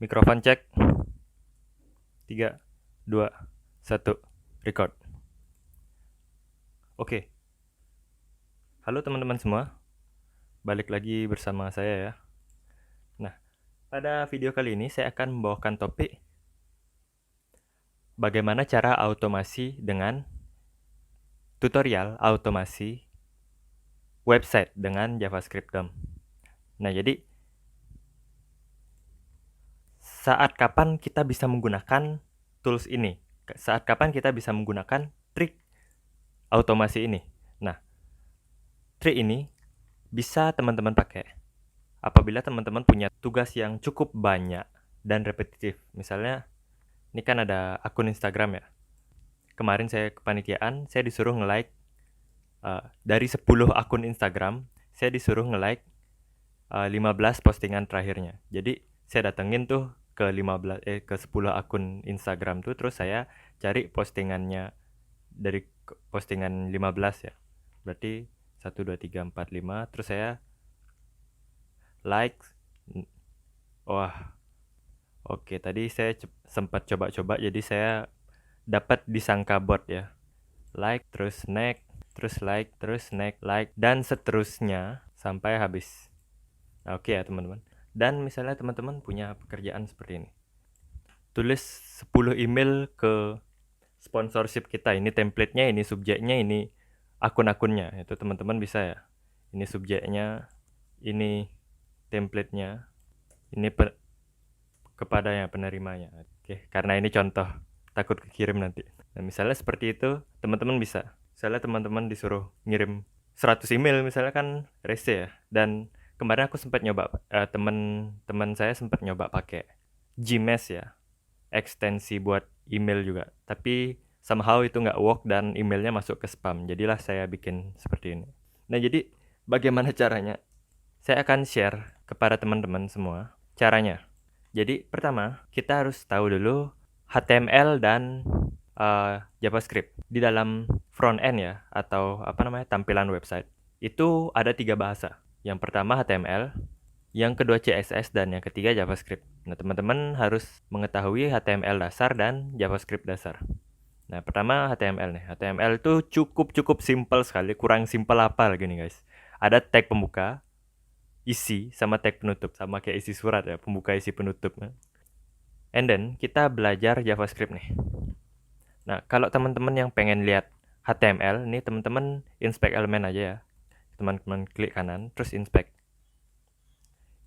Mikrofon cek. 3, 2, 1, record. Oke. Halo teman-teman semua. Balik lagi bersama saya ya. Nah, pada video kali ini saya akan membawakan topik bagaimana cara automasi dengan tutorial automasi website dengan JavaScript DOM. Nah, jadi saat kapan kita bisa menggunakan tools ini? Saat kapan kita bisa menggunakan trik automasi ini? Nah, trik ini bisa teman-teman pakai apabila teman-teman punya tugas yang cukup banyak dan repetitif. Misalnya, ini kan ada akun Instagram ya. Kemarin saya kepanitiaan, saya disuruh nge-like dari 10 akun Instagram, saya disuruh nge-like 15 postingan terakhirnya. Jadi, saya datengin tuh ke 10 akun Instagram tuh, terus saya cari postingannya dari postingan 15 ya. Berarti 1 2 3 4 5, terus saya like. Wah, oke, tadi saya sempat coba-coba, jadi saya dapat disangka bot ya. Like, terus next, terus like, terus next, like, dan seterusnya sampai habis. Nah, oke ya teman-teman. Dan misalnya teman-teman punya pekerjaan seperti ini. Tulis 10 email ke sponsorship kita. Ini template-nya, ini subjeknya, ini akun-akunnya. Itu teman-teman bisa ya. Ini subjeknya, ini template-nya, ini kepada yang penerimanya. Oke, karena ini contoh, takut kekirim nanti. Nah, misalnya seperti itu, teman-teman bisa. Misalnya teman-teman disuruh ngirim 100 email misalnya kan rese ya. Dan kemarin aku sempat nyoba, teman-teman saya sempat nyoba pakai Gmail ya, ekstensi buat email juga. Tapi somehow itu nggak work dan emailnya masuk ke spam. Jadilah saya bikin seperti ini. Nah, jadi bagaimana caranya? Saya akan share kepada teman-teman semua caranya. Jadi pertama, kita harus tahu dulu HTML dan JavaScript. Di dalam front end ya, atau tampilan website, itu ada 3 bahasa. Yang pertama HTML, yang kedua CSS, dan yang ketiga JavaScript. Nah, teman-teman harus mengetahui HTML dasar dan JavaScript dasar. Nah, pertama HTML nih. HTML itu cukup simple sekali, kurang simple apa lagi nih guys. Ada tag pembuka, isi, sama tag penutup, sama kayak isi surat ya, pembuka, isi, penutup. And then kita belajar JavaScript nih. Nah, kalau teman-teman yang pengen lihat HTML, nih teman-teman inspect elemen aja ya. Teman-teman klik kanan, terus inspect.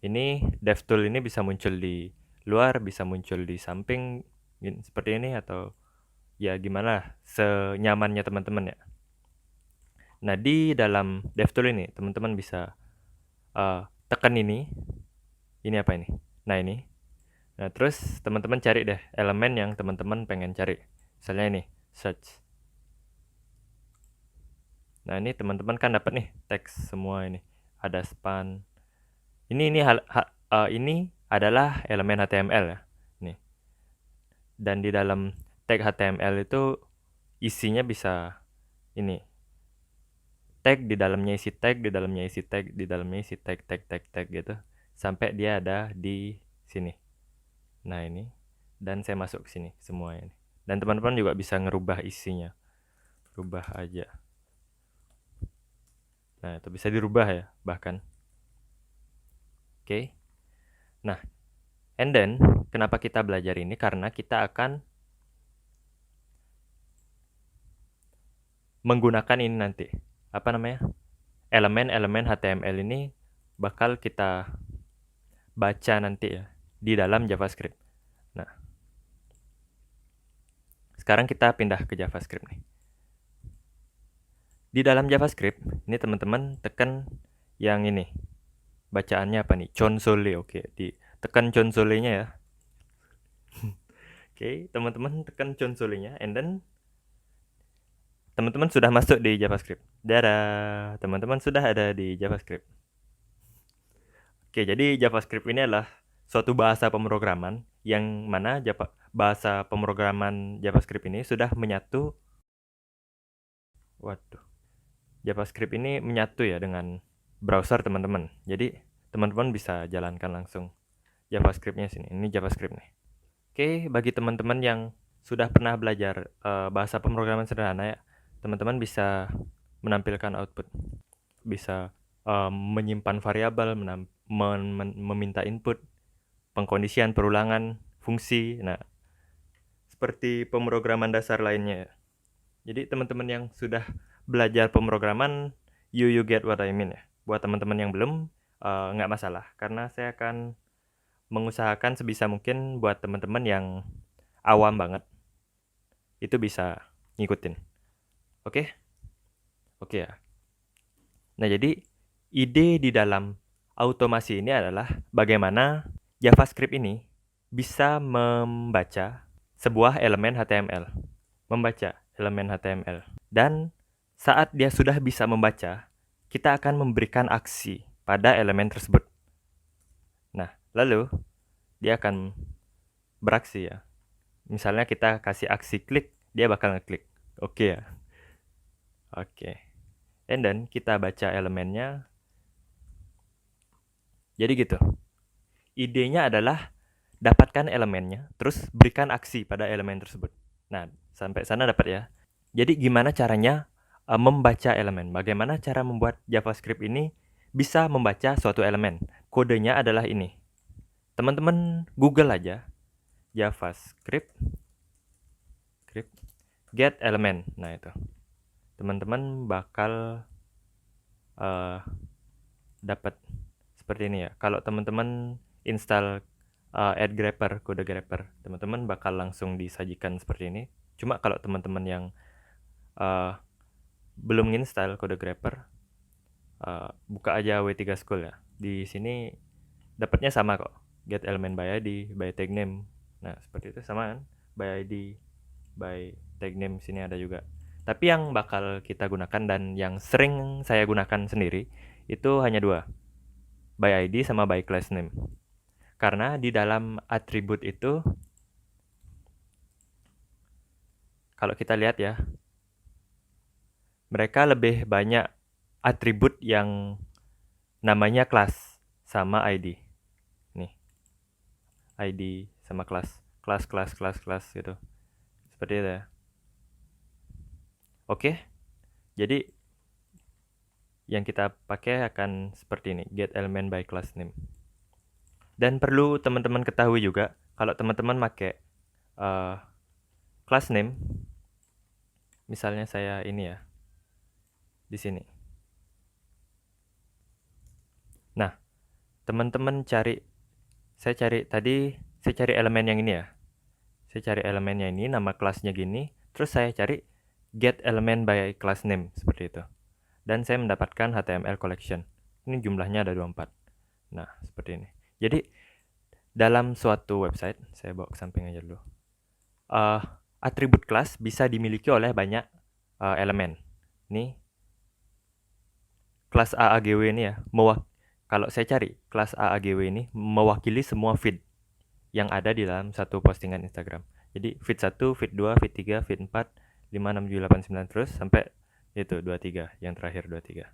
Ini DevTool ini bisa muncul di luar, bisa muncul di samping, seperti ini, atau ya gimana senyamannya teman-teman ya. Nah, di dalam DevTool ini teman-teman bisa tekan ini apa ini? Nah, ini. Nah, terus teman-teman cari deh elemen yang teman-teman pengen cari. Misalnya ini, search. Nah, ini teman-teman kan dapat nih teks semua ini. Ada span. Ini adalah elemen HTML ya. Nih. Dan di dalam tag HTML itu isinya bisa ini. Tag di dalamnya isi tag, di dalamnya isi tag, di dalamnya isi tag gitu. Sampai dia ada di sini. Nah, ini. Dan saya masuk ke sini semua ini. Dan teman-teman juga bisa ngerubah isinya. Rubah aja. Nah, itu bisa dirubah ya, bahkan. Oke. Nah, and then, kenapa kita belajar ini? Karena kita akan menggunakan ini nanti. Elemen-elemen HTML ini bakal kita baca nanti ya, di dalam JavaScript. Nah, sekarang kita pindah ke JavaScript nih. Di dalam JavaScript, ini teman-teman tekan yang ini. Bacaannya apa nih? Console. Oke, tekan console-nya ya. Oke, teman-teman tekan console-nya, and then teman-teman sudah masuk di JavaScript. Dadah, teman-teman sudah ada di JavaScript. Oke, jadi JavaScript ini adalah suatu bahasa pemrograman yang mana bahasa pemrograman JavaScript ini sudah menyatu. JavaScript ini menyatu ya dengan browser teman-teman. Jadi teman-teman bisa jalankan langsung. JavaScript-nya sini. Ini JavaScript nih. Oke, bagi teman-teman yang sudah pernah belajar bahasa pemrograman sederhana ya, teman-teman bisa menampilkan output, bisa menyimpan variabel, meminta input, pengkondisian, perulangan, fungsi. Nah, seperti pemrograman dasar lainnya ya. Jadi teman-teman yang sudah belajar pemrograman, you get what I mean ya. Buat teman-teman yang belum, nggak masalah, karena saya akan mengusahakan sebisa mungkin buat teman-teman yang awam banget, itu bisa ngikutin. Oke? Oke ya. Nah, jadi ide di dalam automasi ini adalah bagaimana JavaScript ini bisa membaca sebuah elemen HTML. Membaca elemen HTML. Dan saat dia sudah bisa membaca, kita akan memberikan aksi pada elemen tersebut. Nah, lalu dia akan beraksi ya. Misalnya kita kasih aksi klik, dia bakal ngeklik. Oke ya. Oke. And then kita baca elemennya. Jadi gitu. Idenya adalah dapatkan elemennya, terus berikan aksi pada elemen tersebut. Nah, sampai sana dapat ya. Jadi gimana caranya membaca elemen? Bagaimana cara membuat JavaScript ini bisa membaca suatu elemen? Kodenya adalah ini. Teman-teman Google aja JavaScript get element. Nah, itu. Teman-teman bakal dapat seperti ini ya. Kalau teman-teman install add grepper, kode grepper, teman-teman bakal langsung disajikan seperti ini. Cuma kalau teman-teman yang belum install kode grepper, buka aja W3 School ya. Di sini dapatnya sama kok. Get element by ID, by tag name. Nah, seperti itu sama kan? By ID, by tag name sini ada juga. Tapi yang bakal kita gunakan dan yang sering saya gunakan sendiri itu hanya dua. By ID sama by class name. Karena di dalam atribut itu, kalau kita lihat ya, mereka lebih banyak atribut yang namanya class sama ID. Nih, ID sama class gitu. Seperti itu ya. Oke, jadi yang kita pakai akan seperti ini, get element by class name. Dan perlu teman-teman ketahui juga, kalau teman-teman pakai class name, misalnya saya ini ya, di sini. Nah, teman-teman saya cari elemen yang ini ya. Saya cari elemennya ini, nama kelasnya gini, terus saya cari get element by class name, seperti itu. Dan saya mendapatkan HTML collection. Ini jumlahnya ada 24. Nah, seperti ini. Jadi, dalam suatu website, saya bawa ke samping aja dulu. Atribut kelas bisa dimiliki oleh banyak elemen. Ini kelas AAGW ini ya, kalau saya cari kelas AAGW ini mewakili semua feed yang ada di dalam satu postingan Instagram. Jadi feed 1, feed 2, feed 3, feed 4, 5, 6, 7, 8, 9 terus sampai itu 23, yang terakhir 23.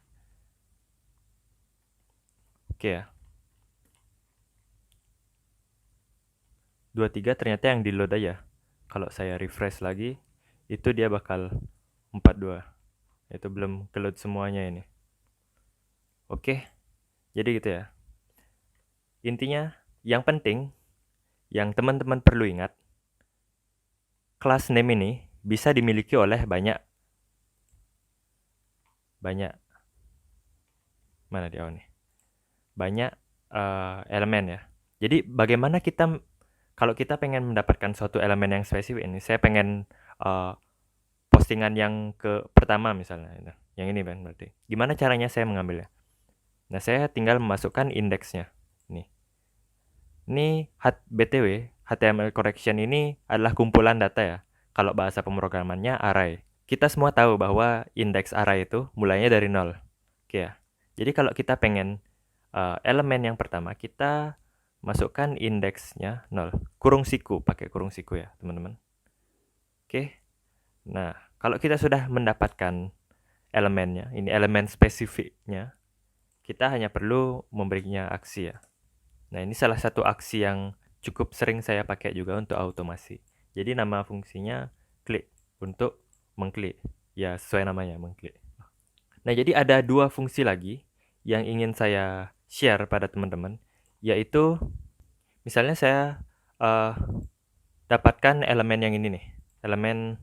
Oke ya. 23 ternyata yang di load aja. Kalau saya refresh lagi, itu dia bakal 42. Itu belum ke load semuanya ini. Oke. Jadi gitu ya. Intinya, yang penting, yang teman-teman perlu ingat, class name ini bisa dimiliki oleh banyak mana di awal nih? Banyak elemen ya. Jadi bagaimana kalau kita pengen mendapatkan suatu elemen yang spesifik ini, saya pengen postingan yang ke pertama misalnya, yang ini kan berarti. Gimana caranya saya mengambilnya? Nah, saya tinggal memasukkan indeksnya. Ini BTW, HTML correction ini adalah kumpulan data ya. Kalau bahasa pemrogramannya array. Kita semua tahu bahwa indeks array itu mulainya dari 0. Oke ya. Jadi kalau kita pengen elemen yang pertama, kita masukkan indeksnya 0. Kurung siku, pakai kurung siku ya, teman-teman. Oke. Nah, kalau kita sudah mendapatkan elemennya, ini elemen spesifiknya, kita hanya perlu memberinya aksi ya. Nah, ini salah satu aksi yang cukup sering saya pakai juga untuk automasi. Jadi nama fungsinya klik, untuk mengklik. Ya, sesuai namanya, mengklik. Nah, jadi ada 2 fungsi lagi yang ingin saya share pada teman-teman, yaitu misalnya saya dapatkan elemen yang ini nih, elemen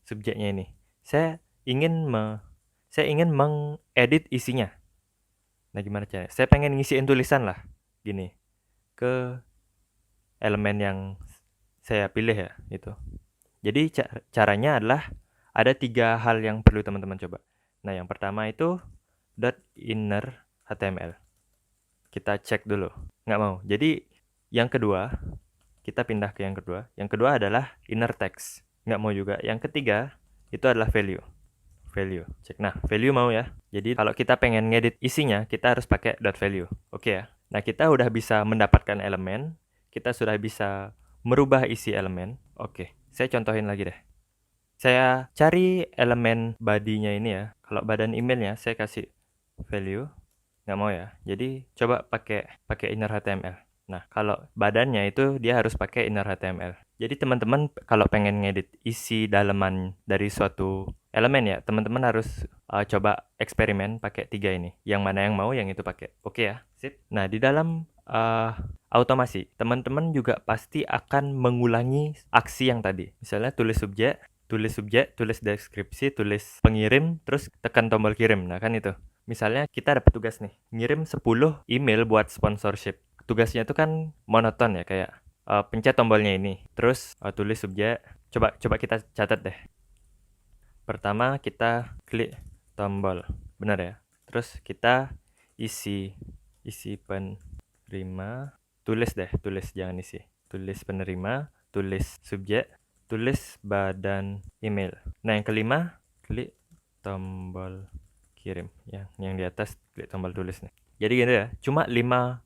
subjeknya ini. Saya ingin mengedit isinya. Nah, gimana caranya? Saya pengen ngisiin tulisan lah, gini, ke elemen yang saya pilih ya, itu. Jadi caranya adalah ada 3 hal yang perlu teman-teman coba. Nah, yang pertama itu .inner HTML. Kita cek dulu. Nggak mau. Jadi yang kedua, kita pindah ke yang kedua. Yang kedua adalah inner text. Nggak mau juga. Yang ketiga, itu adalah value. Value. Cek. Nah, value mau ya. Jadi kalau kita pengen ngedit isinya, kita harus pakai .value. Oke ya. Nah, kita udah bisa mendapatkan elemen. Kita sudah bisa merubah isi elemen. Oke. Saya contohin lagi deh. Saya cari elemen body-nya ini ya. Kalau badan emailnya, saya kasih value. Nggak mau ya. Jadi coba pakai inner HTML. Nah, kalau badannya itu dia harus pakai inner HTML. Jadi teman-teman kalau pengen ngedit isi dalaman dari suatu elemen ya, teman-teman harus coba eksperimen pakai 3 ini. Yang mana yang mau yang itu pakai. Oke ya, sip. Nah, di dalam automasi, teman-teman juga pasti akan mengulangi aksi yang tadi. Misalnya tulis subjek, tulis deskripsi, tulis pengirim, terus tekan tombol kirim. Nah, kan itu. Misalnya kita dapat tugas nih, ngirim 10 email buat sponsorship. Tugasnya itu kan monoton ya, kayak pencet tombolnya ini, terus tulis subjek. Coba kita catat deh. Pertama kita klik tombol, benar ya. Terus kita isi penerima, tulis jangan isi. Tulis penerima, tulis subjek, tulis badan email. Nah, yang kelima, klik tombol kirim. Yang di atas klik tombol tulis nih. Jadi gini ya, cuma 5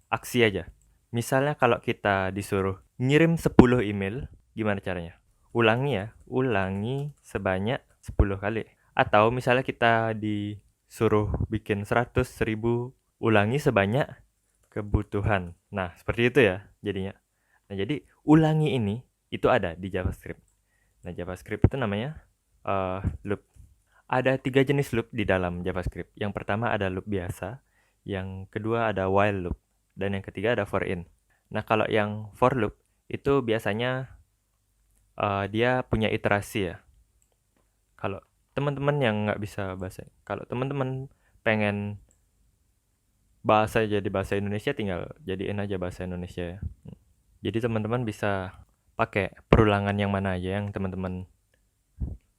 aksi aja. Misalnya kalau kita disuruh ngirim 10 email, gimana caranya? Ulangi sebanyak 10 kali. Atau misalnya kita disuruh bikin 100.000, ulangi sebanyak kebutuhan. Nah, seperti itu ya jadinya. Nah, jadi ulangi ini itu ada di JavaScript. Nah, JavaScript itu namanya loop. Ada 3 jenis loop di dalam JavaScript. Yang pertama ada loop biasa, yang kedua ada while loop, dan yang ketiga ada for in. Nah, kalau yang for loop itu biasanya dia punya iterasi ya. Kalau teman-teman yang nggak bisa bahasa, kalau teman-teman pengen bahasa jadi bahasa Indonesia, tinggal jadiin aja bahasa Indonesia ya. Jadi teman-teman bisa pakai perulangan yang mana aja yang teman-teman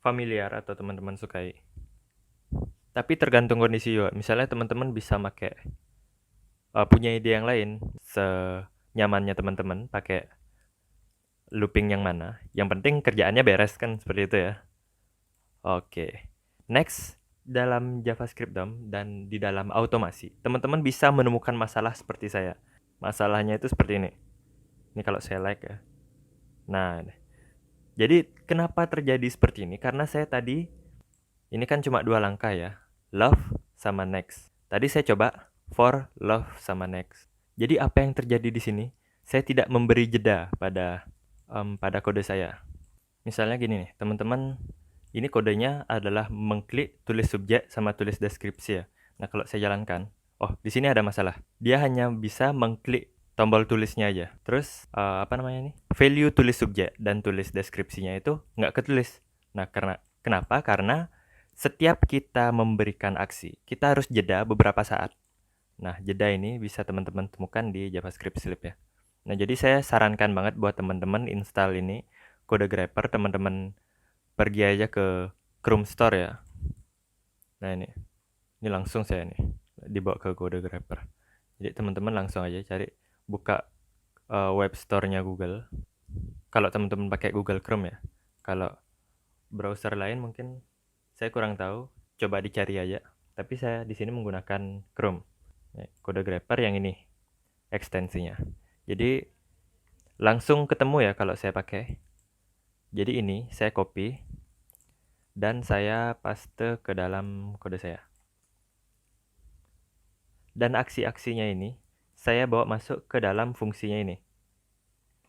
familiar atau teman-teman sukai. Tapi tergantung kondisi juga. Misalnya teman-teman bisa pakai punya ide yang lain, senyamannya teman-teman pakai looping yang mana. Yang penting kerjaannya beres kan, seperti itu ya. Oke. Next, dalam JavaScript dan di dalam automasi, teman-teman bisa menemukan masalah seperti saya. Masalahnya itu seperti ini. Ini kalau saya like ya. Nah, jadi kenapa terjadi seperti ini? Karena saya tadi, ini kan cuma 2 langkah ya. Love sama next. Tadi saya coba for, love, sama next. Jadi apa yang terjadi di sini? Saya tidak memberi jeda pada kode saya. Misalnya gini nih, teman-teman, ini kodenya adalah mengklik tulis subjek sama tulis deskripsi ya. Nah, kalau saya jalankan, oh, di sini ada masalah. Dia hanya bisa mengklik tombol tulisnya aja. Terus apa namanya nih? Value tulis subjek dan tulis deskripsinya itu nggak ketulis. Nah, kenapa? Karena setiap kita memberikan aksi, kita harus jeda beberapa saat. Nah, jeda ini bisa teman-teman temukan di JavaScript Slip ya. Nah, jadi saya sarankan banget buat teman-teman install ini CodeGrabber. Teman-teman pergi aja ke Chrome Store ya. Nah, ini langsung saya nih dibawa ke CodeGrabber. Jadi teman-teman langsung aja buka web store-nya Google. Kalau teman-teman pakai Google Chrome ya. Kalau browser lain mungkin saya kurang tahu, coba dicari aja. Tapi saya di sini menggunakan Chrome. CodeGrabber yang ini ekstensinya. Jadi langsung ketemu ya kalau saya pakai. Jadi ini saya copy dan saya paste ke dalam kode saya. Dan aksi-aksinya ini saya bawa masuk ke dalam fungsinya ini.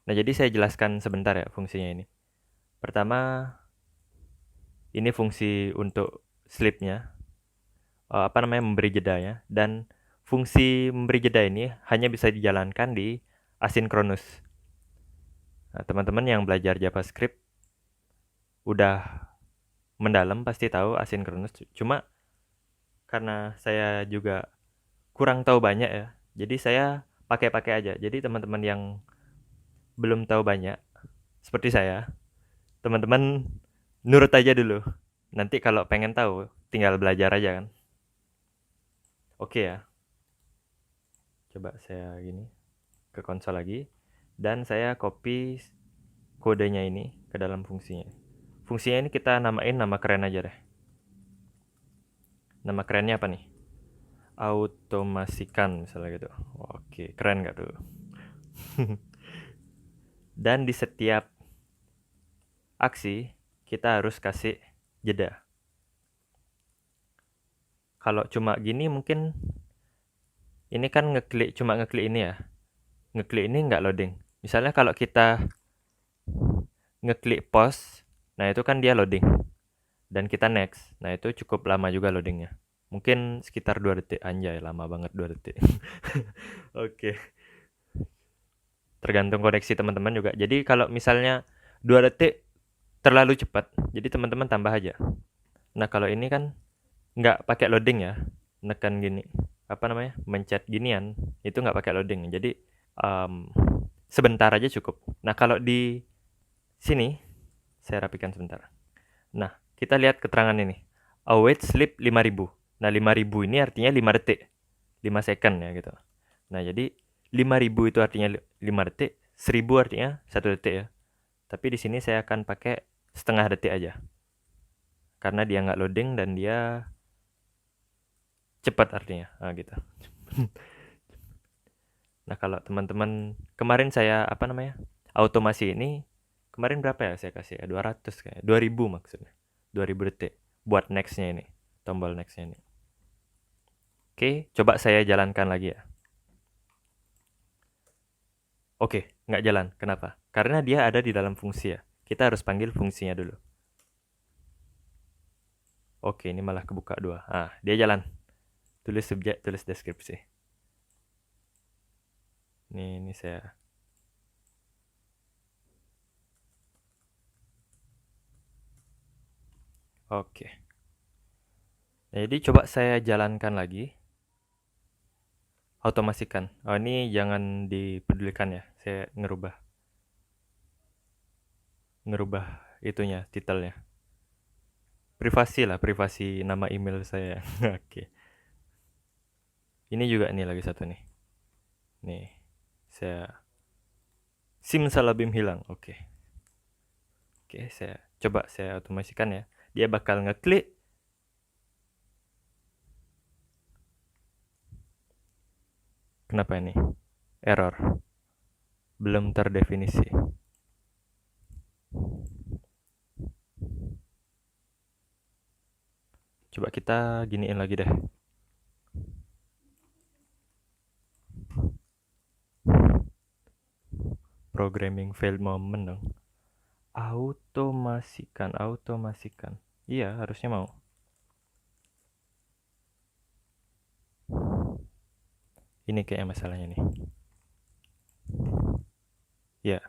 Nah, jadi saya jelaskan sebentar ya fungsinya ini. Pertama, ini fungsi untuk sleep-nya, memberi jedanya, dan fungsi memberi jeda ini hanya bisa dijalankan di asynchronous. Nah, teman-teman yang belajar JavaScript udah mendalam pasti tahu asynchronous. Cuma karena saya juga kurang tahu banyak ya, jadi saya pakai-pakai aja. Jadi teman-teman yang belum tahu banyak, seperti saya, teman-teman nurut aja dulu. Nanti kalau pengen tahu, tinggal belajar aja kan. Oke ya. Coba saya gini, ke konsol lagi. Dan saya copy kodenya ini ke dalam fungsinya. Fungsinya ini kita namain nama keren aja deh. Nama kerennya apa nih? Automasikan misalnya gitu. Oke, keren gak tuh? Dan di setiap aksi kita harus kasih jeda. Kalau cuma gini mungkin ini kan cuma ngeklik ini ya. Ngeklik ini nggak loading. Misalnya kalau kita ngeklik pause, nah itu kan dia loading. Dan kita next. Nah itu cukup lama juga loadingnya. Mungkin sekitar 2 detik. Anjay, lama banget 2 detik. Oke. Tergantung koneksi teman-teman juga. Jadi kalau misalnya 2 detik terlalu cepat, jadi teman-teman tambah aja. Nah kalau ini kan nggak pakai loading ya, nekan gini, mencet ginian, itu nggak pakai loading. Jadi sebentar aja cukup. Nah kalau di sini, saya rapikan sebentar. Nah kita lihat keterangan ini, await sleep 5000. Nah 5000 ini artinya 5 detik, 5 second ya gitu. Nah jadi 5000 itu artinya 5 detik, 1000 artinya 1 detik ya. Tapi di sini saya akan pakai setengah detik aja. Karena dia nggak loading dan dia cepat artinya. Nah gitu. Nah kalau teman-teman kemarin saya automasi ini kemarin berapa ya saya kasih ya? 200 kayak 2000 maksudnya. 2000 detik buat nextnya ini, tombol nextnya ini. Oke, coba saya jalankan lagi ya. Oke, nggak jalan. Kenapa? Karena dia ada di dalam fungsi ya. Kita harus panggil fungsinya dulu. Oke, ini malah kebuka 2. Ah, dia jalan. Tulis subjek, tulis deskripsi. Ini saya. Oke. Jadi coba saya jalankan lagi. Automasikan. Oh, ini jangan dipedulikan ya. Saya ngerubah itunya, titelnya. Privasi lah, privasi nama email saya. Oke. Ini juga nih lagi satu nih. Nih, saya simsalabim hilang. Oke. Oke, saya coba saya automasikan ya. Dia bakal ngeklik. Kenapa ini? Error. Belum terdefinisi. Coba kita giniin lagi deh. Programming failed moment dong. Automasikan. Iya, harusnya mau. Ini kayak masalahnya nih. Ya.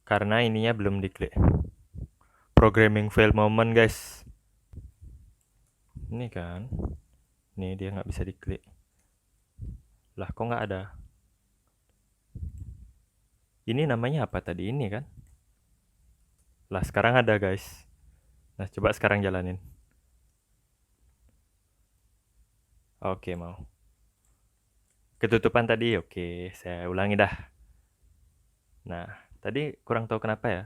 Karena ininya belum diklik. Programming fail moment guys. Ini kan. Nih dia nggak bisa diklik. Lah kok nggak ada? Ini namanya apa tadi ini kan? Lah sekarang ada guys. Nah coba sekarang jalanin. Oke mau. Ketutupan tadi oke. Saya ulangi dah. Nah tadi kurang tahu kenapa ya.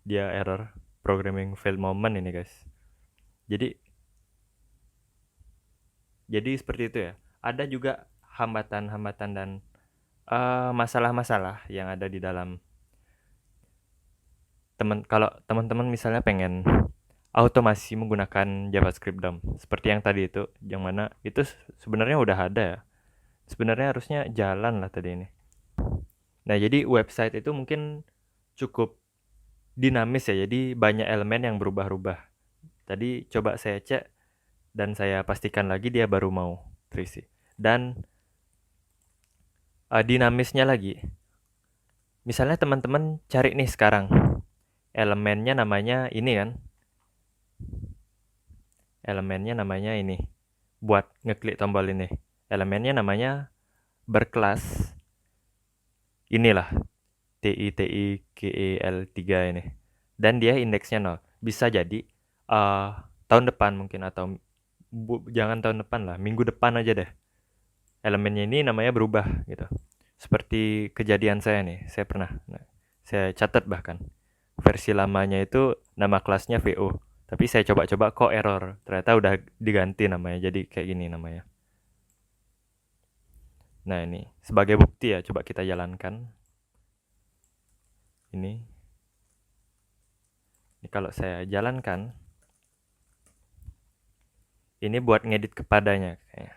Dia error. Programming fail moment ini guys. Jadi seperti itu ya. Ada juga hambatan-hambatan dan masalah-masalah yang ada di dalam kalau teman-teman misalnya pengen automasi menggunakan JavaScript DOM. Seperti yang tadi itu, yang mana itu sebenarnya udah ada ya. Sebenarnya harusnya jalan lah tadi ini. Nah, jadi website itu mungkin cukup dinamis ya, jadi banyak elemen yang berubah-ubah. Tadi coba saya cek dan saya pastikan lagi dia baru mau terisi. Dan dinamisnya lagi. Misalnya teman-teman cari nih sekarang, elemennya namanya ini kan. Elemennya namanya ini. Buat ngeklik tombol ini. Elemennya namanya berkelas inilah TIGEL3 ini. Dan dia indeksnya 0. Bisa jadi tahun depan mungkin atau jangan tahun depan lah, minggu depan aja deh. Elemennya ini namanya berubah gitu. Seperti kejadian saya nih, saya catat bahkan. Versi lamanya itu nama kelasnya VO. Tapi saya coba-coba kok error. Ternyata udah diganti namanya, jadi kayak gini namanya. Nah ini, sebagai bukti ya, coba kita jalankan. Ini kalau saya jalankan, ini buat ngedit kepadanya kayaknya.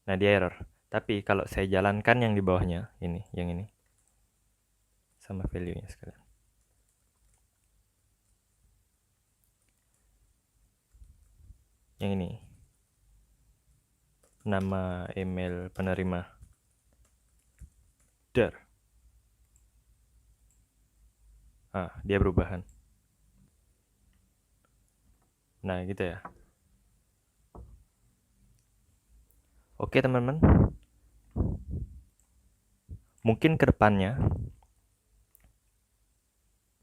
Nah dia error. Tapi kalau saya jalankan yang di bawahnya, yang ini. Sama value-nya sekalian. Yang ini. Nama email penerima. Dia berubahan. Nah, gitu ya. Oke, teman-teman. Mungkin ke depannya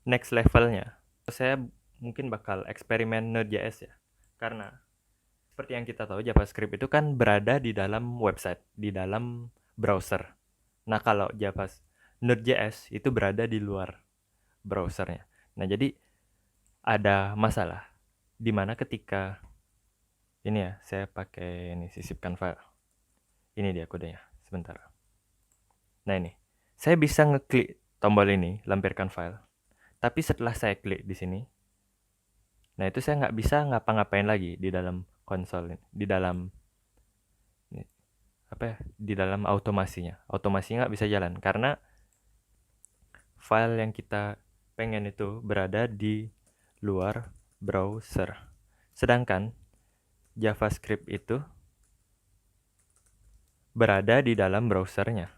next levelnya saya mungkin bakal eksperimen Node.js ya. Karena seperti yang kita tahu JavaScript itu kan berada di dalam website, di dalam browser. Nah, kalau Node.js itu berada di luar browsernya. Nah, jadi ada masalah di mana ketika ini ya, saya pakai ini sisipkan file. Ini dia kodenya, sebentar. Nah, ini. Saya bisa ngeklik tombol ini, lampirkan file. Tapi setelah saya klik di sini, nah itu saya nggak bisa ngapa-ngapain lagi di dalam konsol ini, di dalam automasinya. Automasinya nggak bisa jalan karena file yang kita pengen itu berada di luar browser. Sedangkan JavaScript itu berada di dalam browsernya.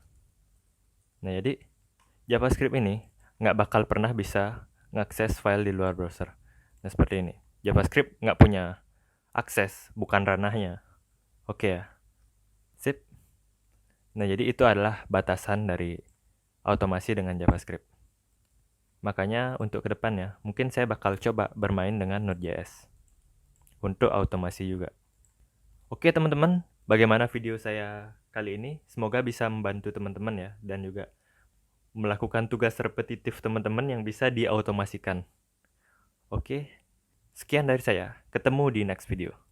Nah, jadi JavaScript ini nggak bakal pernah bisa ngakses file di luar browser. Nah, seperti ini. JavaScript nggak punya akses, bukan ranahnya. Oke ya. Sip. Nah, jadi itu adalah batasan dari automasi dengan JavaScript. Makanya untuk kedepannya, mungkin saya bakal coba bermain dengan Node.js untuk automasi juga. Oke teman-teman, bagaimana video saya kali ini? Semoga bisa membantu teman-teman ya, dan juga melakukan tugas repetitif teman-teman yang bisa diautomasikan. Oke, sekian dari saya. Ketemu di next video.